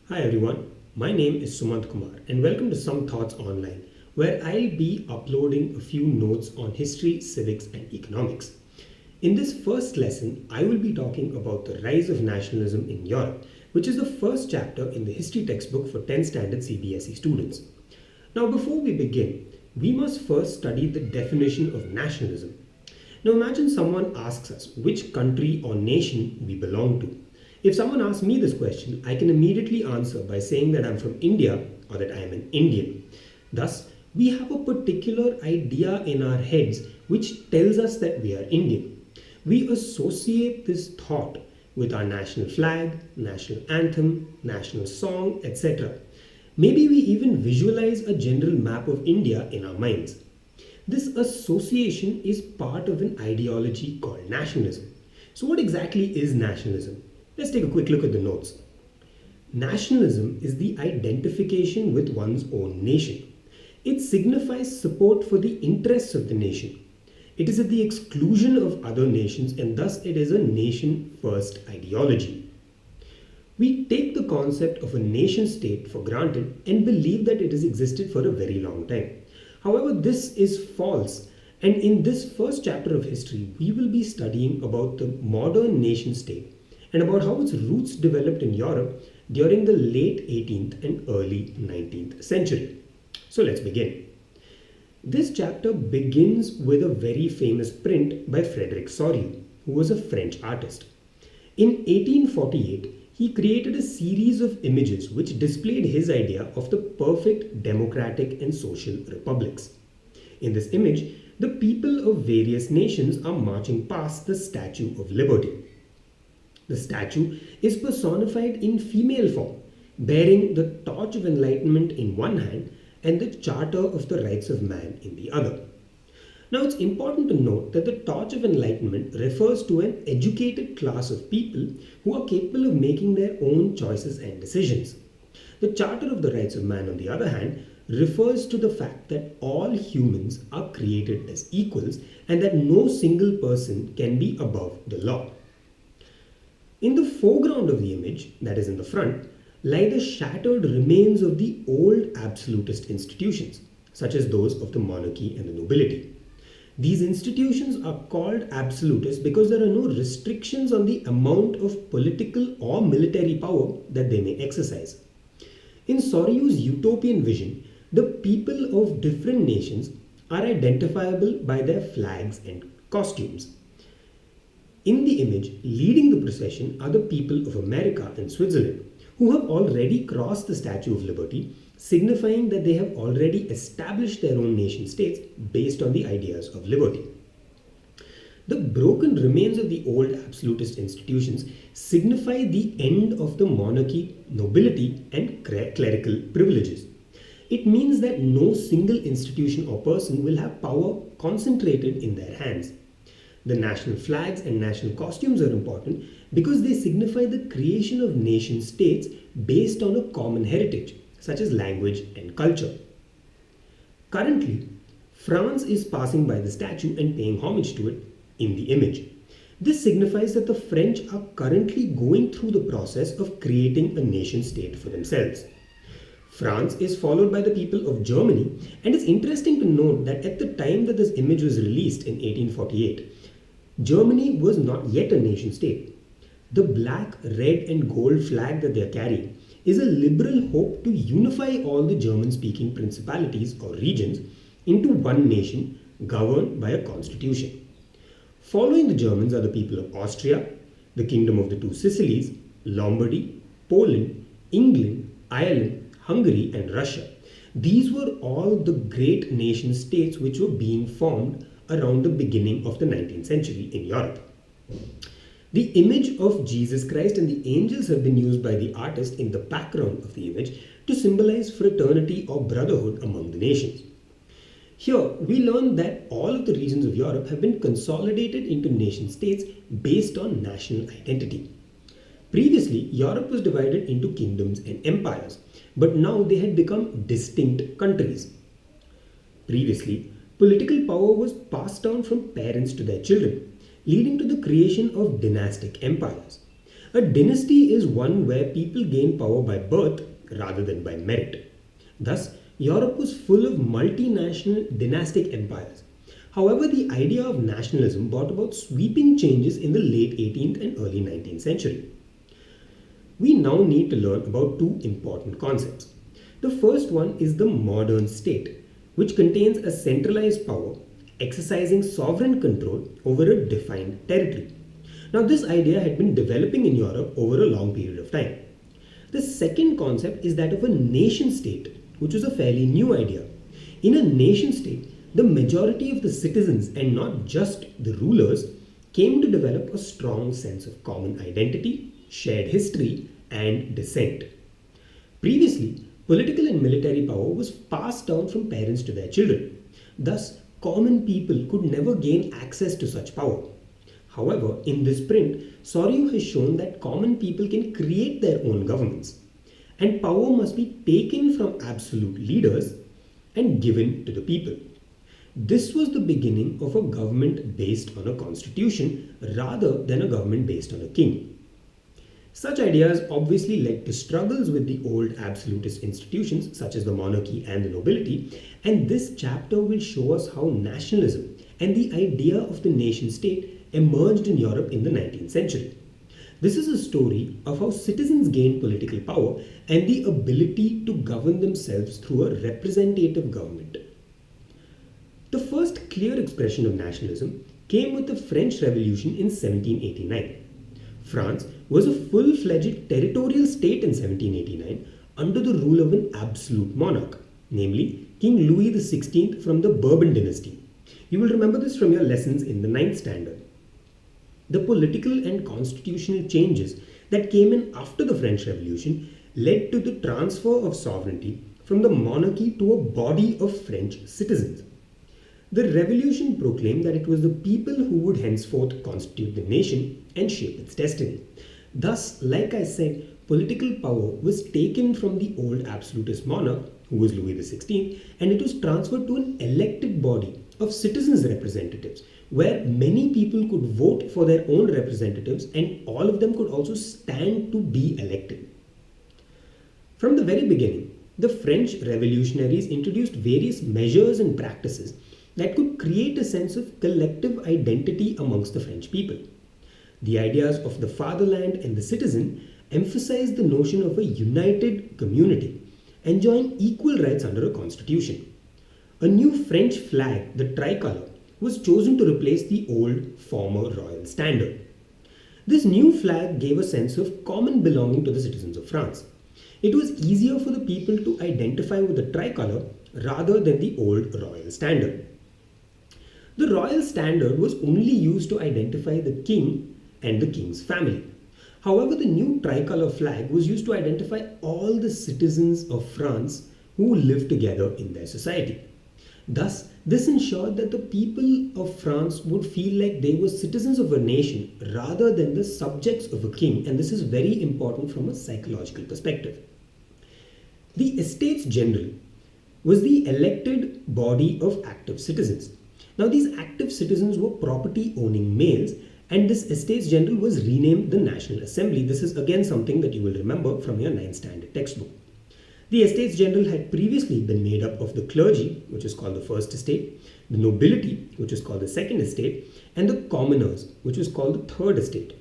Hi everyone, my name is Sumant Kumar and welcome to Some Thoughts Online, where I'll be uploading a few notes on history, civics, and economics. In this first lesson, I will be talking about the rise of nationalism in Europe, which is the first chapter in the history textbook for 10th standard CBSE students. Now, before we begin, we must first study the definition of nationalism. Now, imagine someone asks us which country or nation we belong to. If someone asks me this question, I can immediately answer by saying that I'm from India or that I am an Indian. Thus, we have a particular idea in our heads which tells us that we are Indian. We associate this thought with our national flag, national anthem, national song, etc. Maybe we even visualize a general map of India in our minds. This association is part of an ideology called nationalism. So, what exactly is nationalism? Let's take a quick look at the notes. Nationalism is the identification with one's own nation. It signifies support for the interests of the nation. It is at the exclusion of other nations and thus it is a nation-first ideology. We take the concept of a nation-state for granted and believe that it has existed for a very long time. However, this is false, and in this first chapter of history, we will be studying about the modern nation-state and about how its roots developed in Europe during the late 18th and early 19th century. So let's begin. This chapter begins with a very famous print by Frederick Soddy, who was a French artist. In 1848, he created a series of images which displayed his idea of the perfect democratic and social republics. In this image, the people of various nations are marching past the Statue of Liberty. The statue is personified in female form, bearing the torch of enlightenment in one hand and the charter of the rights of man in the other. Now it's important to note that the torch of enlightenment refers to an educated class of people who are capable of making their own choices and decisions. The charter of the rights of man, on the other hand, refers to the fact that all humans are created as equals and that no single person can be above the law. In the foreground of the image, that is in the front, lie the shattered remains of the old absolutist institutions, such as those of the monarchy and the nobility. These institutions are called absolutist because there are no restrictions on the amount of political or military power that they may exercise. In Soryu's utopian vision, the people of different nations are identifiable by their flags and costumes. In the image, leading the procession are the people of America and Switzerland, who have already crossed the Statue of Liberty, signifying that they have already established their own nation states based on the ideas of liberty. The broken remains of the old absolutist institutions signify the end of the monarchy, nobility, and clerical privileges. It means that no single institution or person will have power concentrated in their hands. The national flags and national costumes are important because they signify the creation of nation states based on a common heritage, such as language and culture. Currently, France is passing by the statue and paying homage to it in the image. This signifies that the French are currently going through the process of creating a nation state for themselves. France is followed by the people of Germany, and it's interesting to note that at the time that this image was released in 1848, Germany was not yet a nation state. The black, red and gold flag that they are carrying is a liberal hope to unify all the German-speaking principalities or regions into one nation governed by a constitution. Following the Germans are the people of Austria, the Kingdom of the Two Sicilies, Lombardy, Poland, England, Ireland, Hungary and Russia. These were all the great nation states which were being formed around the beginning of the 19th century in Europe. The image of Jesus Christ and the angels have been used by the artist in the background of the image to symbolize fraternity or brotherhood among the nations. Here, we learn that all of the regions of Europe have been consolidated into nation states based on national identity. Previously, Europe was divided into kingdoms and empires, but now they had become distinct countries. Previously, political power was passed down from parents to their children, leading to the creation of dynastic empires. A dynasty is one where people gain power by birth rather than by merit. Thus, Europe was full of multinational dynastic empires. However, the idea of nationalism brought about sweeping changes in the late 18th and early 19th century. We now need to learn about two important concepts. The first one is the modern state, which contains a centralized power exercising sovereign control over a defined territory. Now, this idea had been developing in Europe over a long period of time. The second concept is that of a nation state, which was a fairly new idea. In a nation state, the majority of the citizens and not just the rulers came to develop a strong sense of common identity, shared history, and descent. Previously, political and military power was passed down from parents to their children. Thus, common people could never gain access to such power. However, in this print, Soddy has shown that common people can create their own governments, and power must be taken from absolute leaders and given to the people. This was the beginning of a government based on a constitution rather than a government based on a king. Such ideas obviously led to struggles with the old absolutist institutions such as the monarchy and the nobility, and this chapter will show us how nationalism and the idea of the nation state emerged in Europe in the 19th century. This is a story of how citizens gained political power and the ability to govern themselves through a representative government. The first clear expression of nationalism came with the French Revolution in 1789. France was a full-fledged territorial state in 1789 under the rule of an absolute monarch, namely King Louis XVI from the Bourbon dynasty. You will remember this from your lessons in the 9th standard. The political and constitutional changes that came in after the French Revolution led to the transfer of sovereignty from the monarchy to a body of French citizens. The revolution proclaimed that it was the people who would henceforth constitute the nation and shape its destiny. Thus, like I said, political power was taken from the old absolutist monarch, who was Louis XVI, and it was transferred to an elected body of citizens' representatives, where many people could vote for their own representatives and all of them could also stand to be elected. From the very beginning, the French revolutionaries introduced various measures and practices that could create a sense of collective identity amongst the French people. The ideas of the fatherland and the citizen emphasized the notion of a united community, enjoying equal rights under a constitution. A new French flag, the tricolour, was chosen to replace the old former royal standard. This new flag gave a sense of common belonging to the citizens of France. It was easier for the people to identify with the tricolour rather than the old royal standard. The royal standard was only used to identify the king and the king's family. However, the new tricolour flag was used to identify all the citizens of France who lived together in their society. Thus, this ensured that the people of France would feel like they were citizens of a nation rather than the subjects of a king, and this is very important from a psychological perspective. The Estates General was the elected body of active citizens. Now, these active citizens were property-owning males, and this Estates General was renamed the National Assembly. This is again something that you will remember from your 9th standard textbook. The Estates General had previously been made up of the clergy, which is called the First Estate, the nobility, which is called the Second Estate, and the commoners, which was called the Third Estate.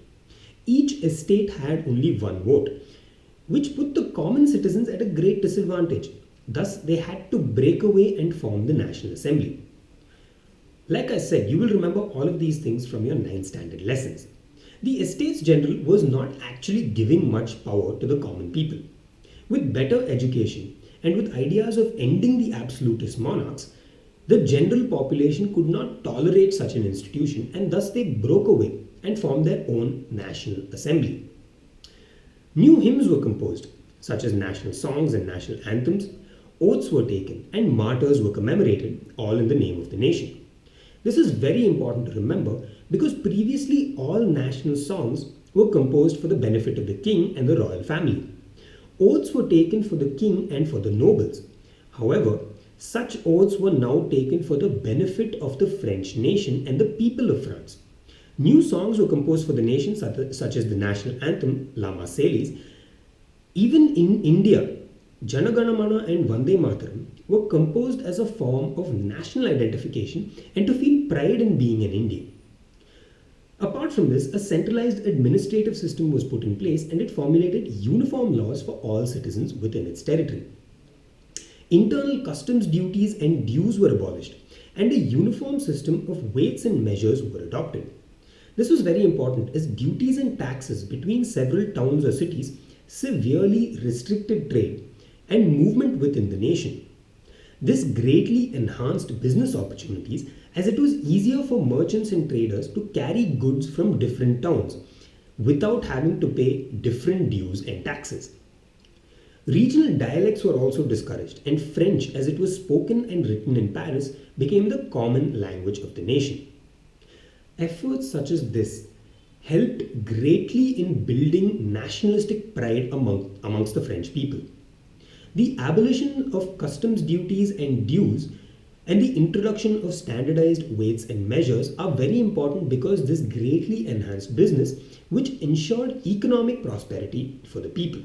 Each estate had only one vote, which put the common citizens at a great disadvantage. Thus, they had to break away and form the National Assembly. Like I said, you will remember all of these things from your 9th standard lessons. The Estates General was not actually giving much power to the common people. With better education and with ideas of ending the absolutist monarchs, the general population could not tolerate such an institution, and thus they broke away and formed their own National Assembly. New hymns were composed, such as national songs and national anthems, oaths were taken, and martyrs were commemorated, all in the name of the nation. This is very important to remember because previously all national songs were composed for the benefit of the king and the royal family. Oaths were taken for the king and for the nobles. However, such oaths were now taken for the benefit of the French nation and the people of France. New songs were composed for the nation, such as the national anthem, La Marseillaise. Even in India, Jana Gana Mana and Vande Mataram were composed as a form of national identification and to feel pride in being an Indian. Apart from this, a centralized administrative system was put in place and it formulated uniform laws for all citizens within its territory. Internal customs duties and dues were abolished, and a uniform system of weights and measures were adopted. This was very important as duties and taxes between several towns or cities severely restricted trade and movement within the nation. This greatly enhanced business opportunities as it was easier for merchants and traders to carry goods from different towns without having to pay different dues and taxes. Regional dialects were also discouraged, and French, as it was spoken and written in Paris, became the common language of the nation. Efforts such as this helped greatly in building nationalistic pride amongst the French people. The abolition of customs duties and dues and the introduction of standardized weights and measures are very important because this greatly enhanced business, which ensured economic prosperity for the people.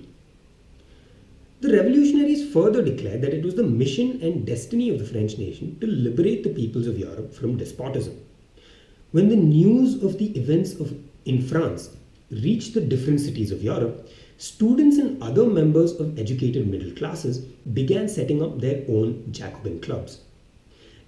The revolutionaries further declared that it was the mission and destiny of the French nation to liberate the peoples of Europe from despotism. When the news of the events in France reached the different cities of Europe, students and other members of educated middle classes began setting up their own Jacobin clubs.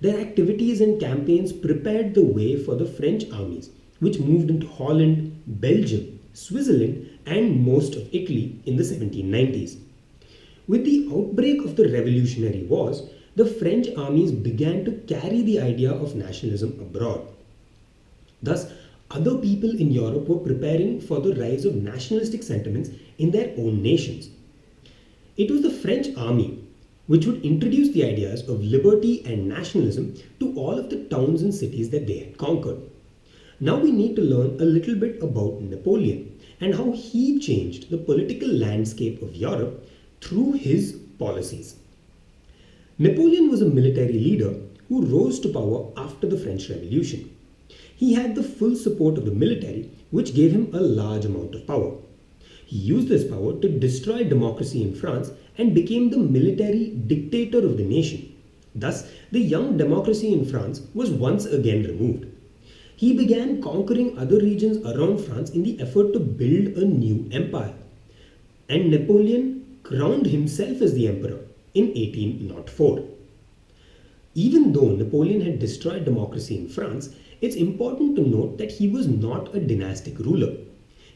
Their activities and campaigns prepared the way for the French armies, which moved into Holland, Belgium, Switzerland, and most of Italy in the 1790s. With the outbreak of the Revolutionary Wars, the French armies began to carry the idea of nationalism abroad. Thus, other people in Europe were preparing for the rise of nationalistic sentiments in their own nations. It was the French army which would introduce the ideas of liberty and nationalism to all of the towns and cities that they had conquered. Now we need to learn a little bit about Napoleon and how he changed the political landscape of Europe through his policies. Napoleon was a military leader who rose to power after the French Revolution. He had the full support of the military, which gave him a large amount of power. He used this power to destroy democracy in France and became the military dictator of the nation. Thus, the young democracy in France was once again removed. He began conquering other regions around France in the effort to build a new empire. And Napoleon crowned himself as the emperor in 1804. Even though Napoleon had destroyed democracy in France, it's important to note that he was not a dynastic ruler.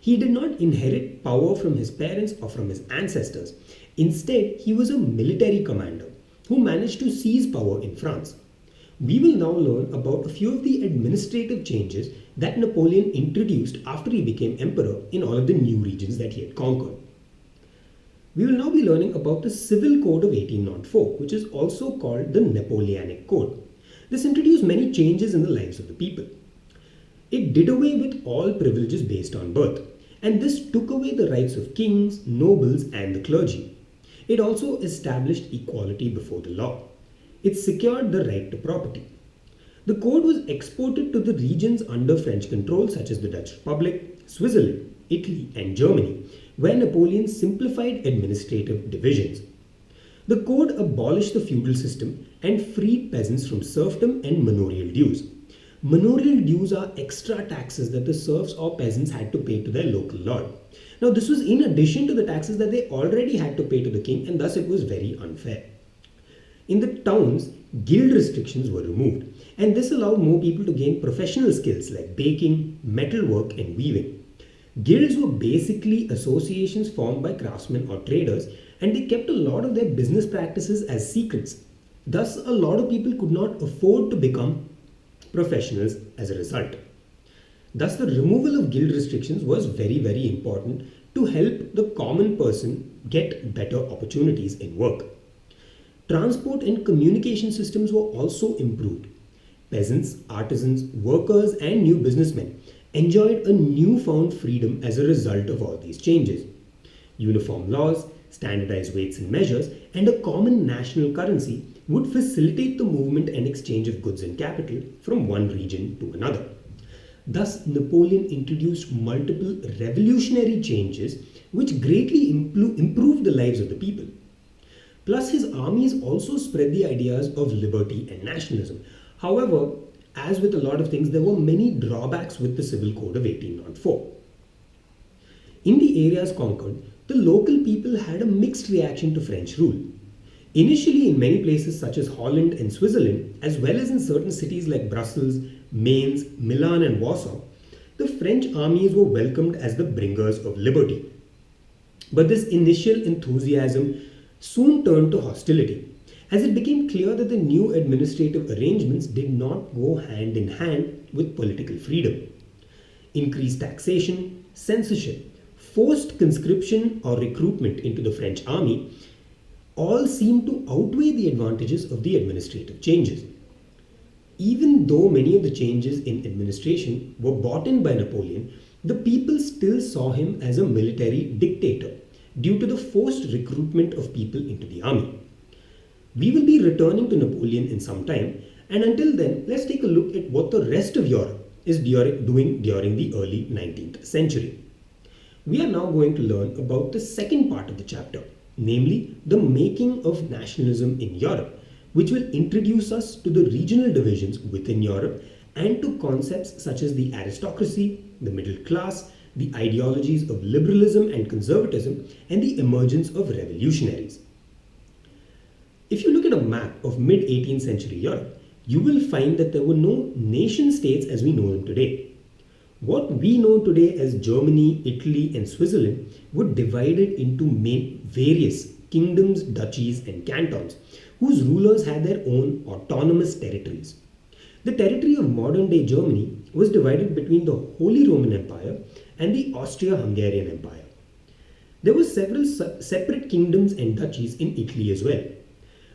He did not inherit power from his parents or from his ancestors. Instead, he was a military commander who managed to seize power in France. We will now learn about a few of the administrative changes that Napoleon introduced after he became emperor in all of the new regions that he had conquered. We will now be learning about the Civil Code of 1804, which is also called the Napoleonic Code. This introduced many changes in the lives of the people. It did away with all privileges based on birth, and this took away the rights of kings, nobles, and the clergy. It also established equality before the law. It secured the right to property. The code was exported to the regions under French control, such as the Dutch Republic, Switzerland, Italy, and Germany, where Napoleon simplified administrative divisions. The code abolished the feudal system and freed peasants from serfdom and manorial dues. Manorial dues are extra taxes that the serfs or peasants had to pay to their local lord. Now, this was in addition to the taxes that they already had to pay to the king, and thus it was very unfair. In the towns, guild restrictions were removed, and this allowed more people to gain professional skills like baking, metalwork, and weaving. Guilds were basically associations formed by craftsmen or traders, and they kept a lot of their business practices as secrets. Thus, a lot of people could not afford to become professionals as a result. Thus, the removal of guild restrictions was very, very important to help the common person get better opportunities in work. Transport and communication systems were also improved. Peasants, artisans, workers, and new businessmen enjoyed a newfound freedom as a result of all these changes. Uniform laws, standardized weights and measures, and a common national currency would facilitate the movement and exchange of goods and capital from one region to another. Thus, Napoleon introduced multiple revolutionary changes which greatly improved the lives of the people. Plus, his armies also spread the ideas of liberty and nationalism. However, as with a lot of things, there were many drawbacks with the Civil Code of 1804. In the areas conquered, the local people had a mixed reaction to French rule. Initially, in many places such as Holland and Switzerland, as well as in certain cities like Brussels, Mainz, Milan, and Warsaw, the French armies were welcomed as the bringers of liberty. But this initial enthusiasm soon turned to hostility, as it became clear that the new administrative arrangements did not go hand in hand with political freedom. Increased taxation, censorship, forced conscription or recruitment into the French army all seemed to outweigh the advantages of the administrative changes. Even though many of the changes in administration were bought in by Napoleon, the people still saw him as a military dictator due to the forced recruitment of people into the army. We will be returning to Napoleon in some time, and until then, let's take a look at what the rest of Europe is doing during the early 19th century. We are now going to learn about the second part of the chapter, namely the making of nationalism in Europe, which will introduce us to the regional divisions within Europe and to concepts such as the aristocracy, the middle class, the ideologies of liberalism and conservatism, and the emergence of revolutionaries. If you look at a map of mid-18th century Europe, you will find that there were no nation states as we know them today. What we know today as Germany, Italy, and Switzerland were divided into various kingdoms, duchies, and cantons, whose rulers had their own autonomous territories. The territory of modern-day Germany was divided between the Holy Roman Empire and the Austria-Hungarian Empire. There were several separate kingdoms and duchies in Italy as well.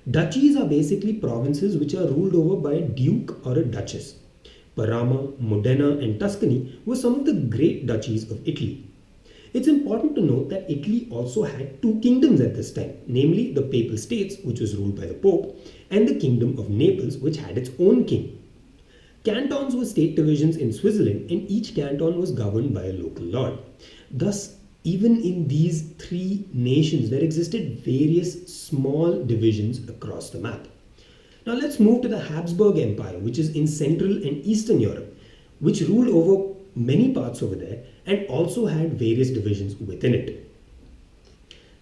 Duchies are basically provinces which are ruled over by a duke or a duchess. Parma, Modena, and Tuscany were some of the great duchies of Italy. It's important to note that Italy also had two kingdoms at this time, namely the Papal States, which was ruled by the Pope, and the Kingdom of Naples, which had its own king. Cantons were state divisions in Switzerland, and each canton was governed by a local lord. Thus, even in these three nations, there existed various small divisions across the map. Now let's move to the Habsburg Empire, which is in Central and Eastern Europe, which ruled over many parts over there and also had various divisions within it.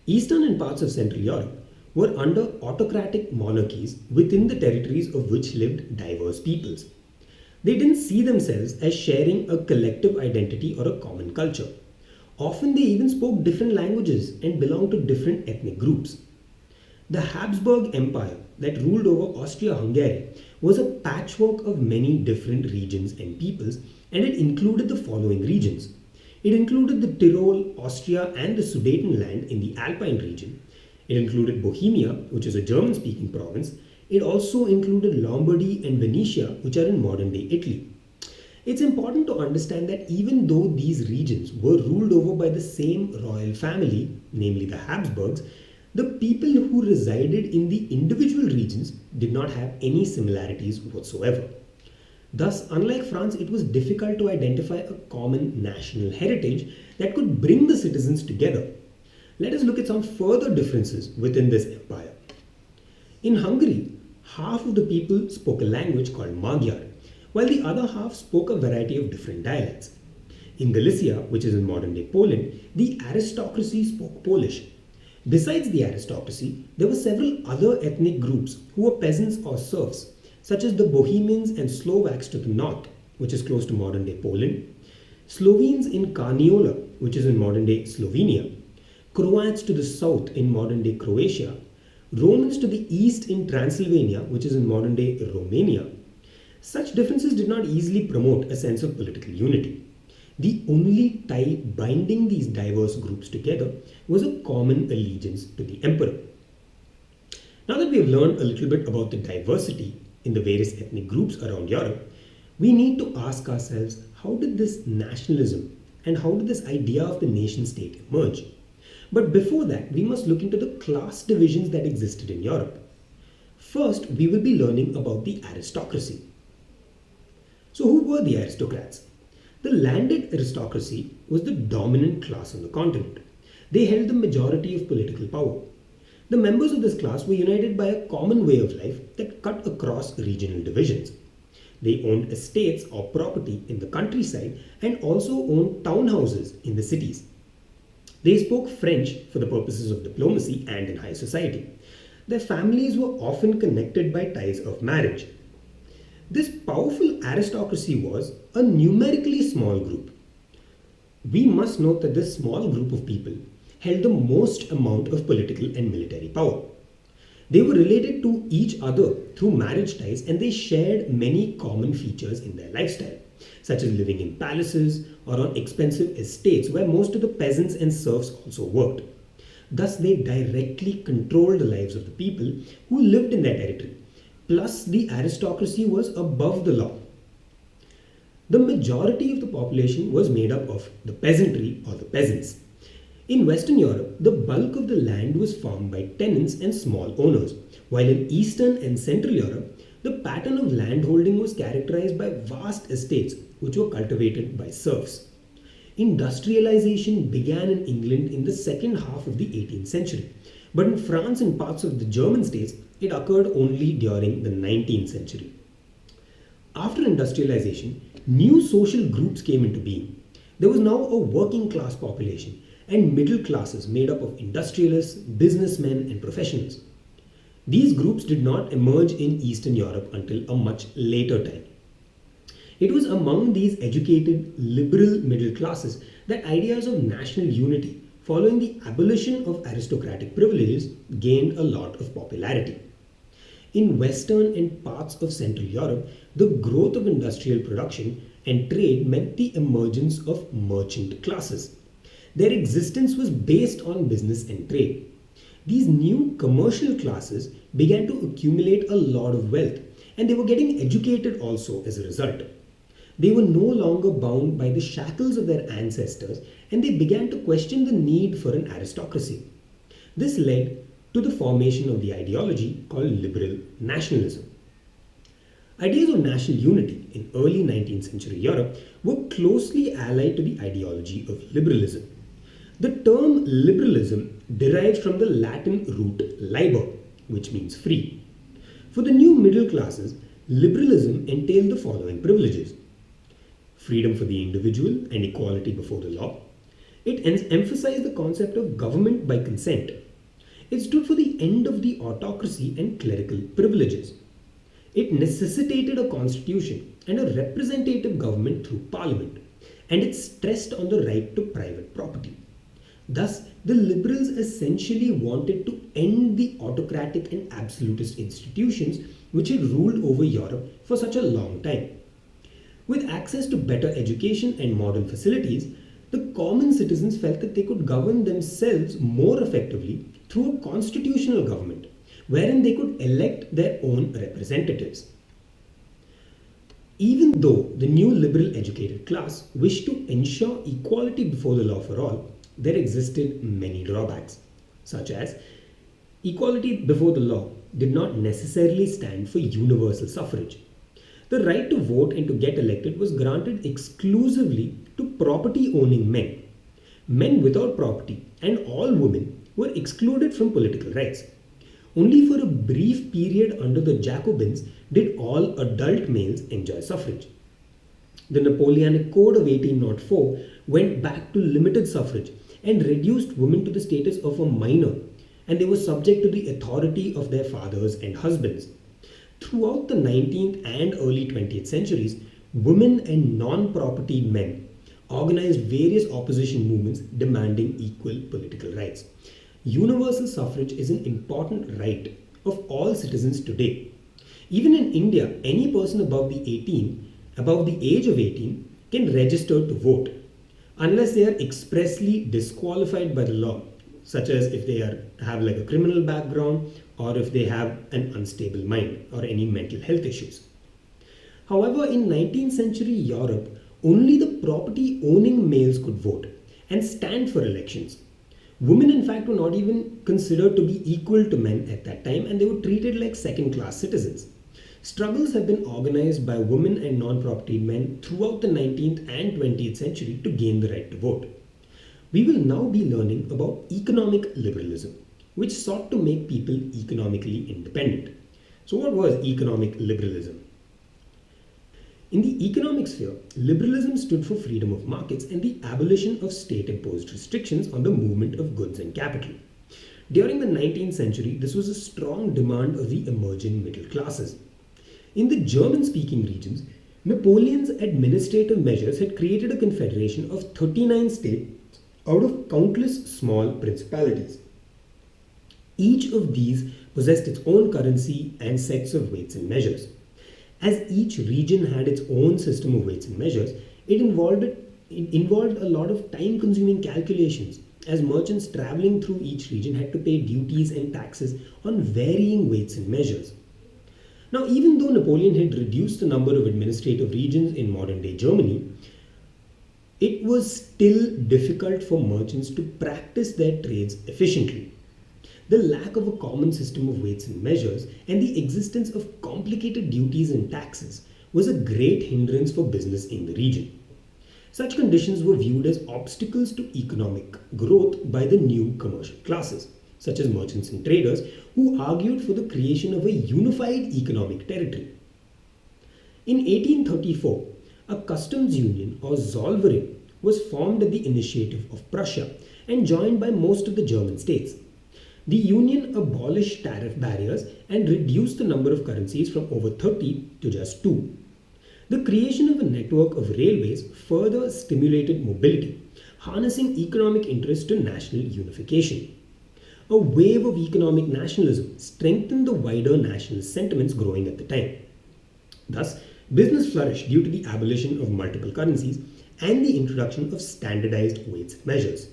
Eastern and parts of Central Europe were under autocratic monarchies within the territories of which lived diverse peoples. They didn't see themselves as sharing a collective identity or a common culture. Often they even spoke different languages and belonged to different ethnic groups. The Habsburg Empire that ruled over Austria-Hungary was a patchwork of many different regions and peoples, and it included the following regions. It included the Tyrol, Austria, and the Sudetenland in the Alpine region. It included Bohemia, which is a German-speaking province. It also included Lombardy and Venetia, which are in modern-day Italy. It's important to understand that even though these regions were ruled over by the same royal family, namely the Habsburgs, the people who resided in the individual regions did not have any similarities whatsoever. Thus, unlike France, it was difficult to identify a common national heritage that could bring the citizens together. Let us look at some further differences within this empire. In Hungary, half of the people spoke a language called Magyar, while the other half spoke a variety of different dialects. In Galicia, which is in modern-day Poland, the aristocracy spoke Polish. Besides the aristocracy, there were several other ethnic groups who were peasants or serfs, such as the Bohemians and Slovaks to the north, which is close to modern-day Poland, Slovenes in Carniola, which is in modern-day Slovenia, Croats to the south in modern-day Croatia, Romans to the east in Transylvania, which is in modern-day Romania. Such differences did not easily promote a sense of political unity. The only tie binding these diverse groups together was a common allegiance to the emperor. Now that we have learned a little bit about the diversity in the various ethnic groups around Europe, we need to ask ourselves, how did this nationalism and how did this idea of the nation state emerge? But before that, we must look into the class divisions that existed in Europe. First, we will be learning about the aristocracy. So who were the aristocrats? The landed aristocracy was the dominant class on the continent. They held the majority of political power. The members of this class were united by a common way of life that cut across regional divisions. They owned estates or property in the countryside and also owned townhouses in the cities. They spoke French for the purposes of diplomacy and in high society. Their families were often connected by ties of marriage. This powerful aristocracy was a numerically small group. We must note that this small group of people held the most amount of political and military power. They were related to each other through marriage ties and they shared many common features in their lifestyle, such as living in palaces or on expensive estates where most of the peasants and serfs also worked. Thus, they directly controlled the lives of the people who lived in their territory. Plus, the aristocracy was above the law. The majority of the population was made up of the peasantry or the peasants. In Western Europe, the bulk of the land was farmed by tenants and small owners, while in Eastern and Central Europe, the pattern of landholding was characterized by vast estates which were cultivated by serfs. Industrialization began in England in the second half of the 18th century, but in France and parts of the German states, it occurred only during the 19th century. After industrialization, new social groups came into being. There was now a working class population and middle classes made up of industrialists, businessmen, and professionals. These groups did not emerge in Eastern Europe until a much later time. It was among these educated, liberal middle classes that ideas of national unity following the abolition of aristocratic privileges gained a lot of popularity. In Western and parts of Central Europe, the growth of industrial production and trade meant the emergence of merchant classes. Their existence was based on business and trade. These new commercial classes began to accumulate a lot of wealth and they were getting educated also as a result. They were no longer bound by the shackles of their ancestors and they began to question the need for an aristocracy. This led to the formation of the ideology called liberal nationalism. Ideas of national unity in early 19th century Europe were closely allied to the ideology of liberalism. The term liberalism derives from the Latin root liber, which means free. For the new middle classes, liberalism entailed the following privileges: freedom for the individual and equality before the law. It emphasized the concept of government by consent. It stood for the end of the autocracy and clerical privileges. It necessitated a constitution and a representative government through parliament, and it stressed on the right to private property. Thus, the liberals essentially wanted to end the autocratic and absolutist institutions which had ruled over Europe for such a long time. With access to better education and modern facilities, the common citizens felt that they could govern themselves more effectively through a constitutional government, wherein they could elect their own representatives. Even though the new liberal educated class wished to ensure equality before the law for all, there existed many drawbacks, such as equality before the law did not necessarily stand for universal suffrage. The right to vote and to get elected was granted exclusively to property-owning men. Men without property and all women were excluded from political rights. Only for a brief period under the Jacobins did all adult males enjoy suffrage. The Napoleonic Code of 1804 went back to limited suffrage and reduced women to the status of a minor, and they were subject to the authority of their fathers and husbands. Throughout the 19th and early 20th centuries, women and non-property men organized various opposition movements demanding equal political rights. Universal suffrage is an important right of all citizens today. Even in India, any person above the age of 18 can register to vote, unless they are expressly disqualified by the law, such as if they have like a criminal background or if they have an unstable mind or any mental health issues. However, in 19th century Europe, only the property owning males could vote and stand for elections. Women in fact were not even considered to be equal to men at that time, and they were treated like second class citizens. Struggles have been organized by women and non-property men throughout the 19th and 20th century to gain the right to vote. We will now be learning about economic liberalism, which sought to make people economically independent. So what was economic liberalism? In the economic sphere, liberalism stood for freedom of markets and the abolition of state-imposed restrictions on the movement of goods and capital. During the 19th century, this was a strong demand of the emerging middle classes. In the German-speaking regions, Napoleon's administrative measures had created a confederation of 39 states out of countless small principalities. Each of these possessed its own currency and sets of weights and measures. As each region had its own system of weights and measures, it involved a lot of time-consuming calculations, as merchants traveling through each region had to pay duties and taxes on varying weights and measures. Now, even though Napoleon had reduced the number of administrative regions in modern-day Germany, it was still difficult for merchants to practice their trades efficiently. The lack of a common system of weights and measures and the existence of complicated duties and taxes was a great hindrance for business in the region. Such conditions were viewed as obstacles to economic growth by the new commercial classes, such as merchants and traders, who argued for the creation of a unified economic territory. In 1834, a customs union or Zollverein was formed at the initiative of Prussia and joined by most of the German states. The union abolished tariff barriers and reduced the number of currencies from over 30 to just 2. The creation of a network of railways further stimulated mobility, harnessing economic interest to national unification. A wave of economic nationalism strengthened the wider nationalist sentiments growing at the time. Thus, business flourished due to the abolition of multiple currencies and the introduction of standardized weights and measures.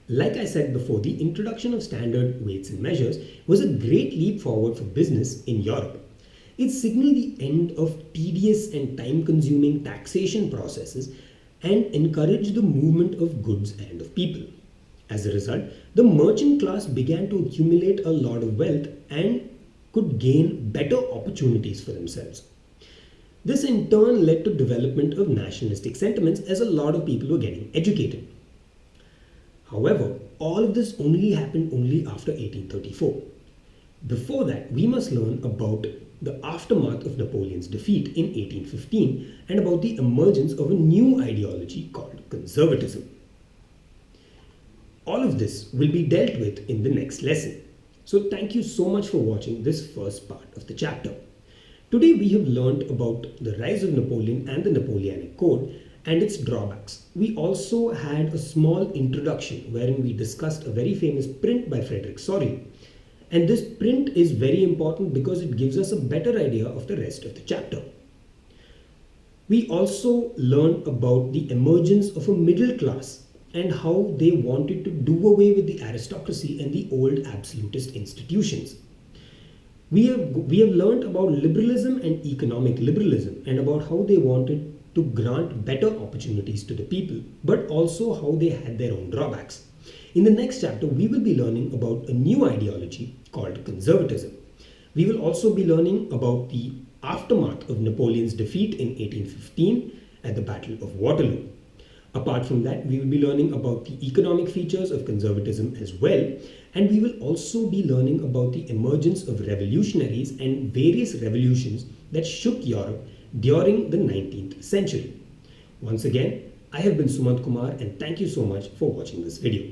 Like I said before, the introduction of standard weights and measures was a great leap forward for business in Europe. It signaled the end of tedious and time-consuming taxation processes and encouraged the movement of goods and of people. As a result, the merchant class began to accumulate a lot of wealth and could gain better opportunities for themselves. This in turn led to development of nationalistic sentiments as a lot of people were getting educated. However, all of this happened only after 1834. Before that, we must learn about the aftermath of Napoleon's defeat in 1815 and about the emergence of a new ideology called conservatism. All of this will be dealt with in the next lesson. So thank you so much for watching this first part of the chapter. Today we have learned about the rise of Napoleon and the Napoleonic Code and its drawbacks. We also had a small introduction wherein we discussed a very famous print by Frederick Soddy. And this print is very important because it gives us a better idea of the rest of the chapter. We also learned about the emergence of a middle class and how they wanted to do away with the aristocracy and the old absolutist institutions. We have learned about liberalism and economic liberalism and about how they wanted to grant better opportunities to the people, but also how they had their own drawbacks. In the next chapter, we will be learning about a new ideology called conservatism. We will also be learning about the aftermath of Napoleon's defeat in 1815 at the Battle of Waterloo. Apart from that, we will be learning about the economic features of conservatism as well, and we will also be learning about the emergence of revolutionaries and various revolutions that shook Europe during the 19th century. Once again, I have been Sumant Kumar and thank you so much for watching this video.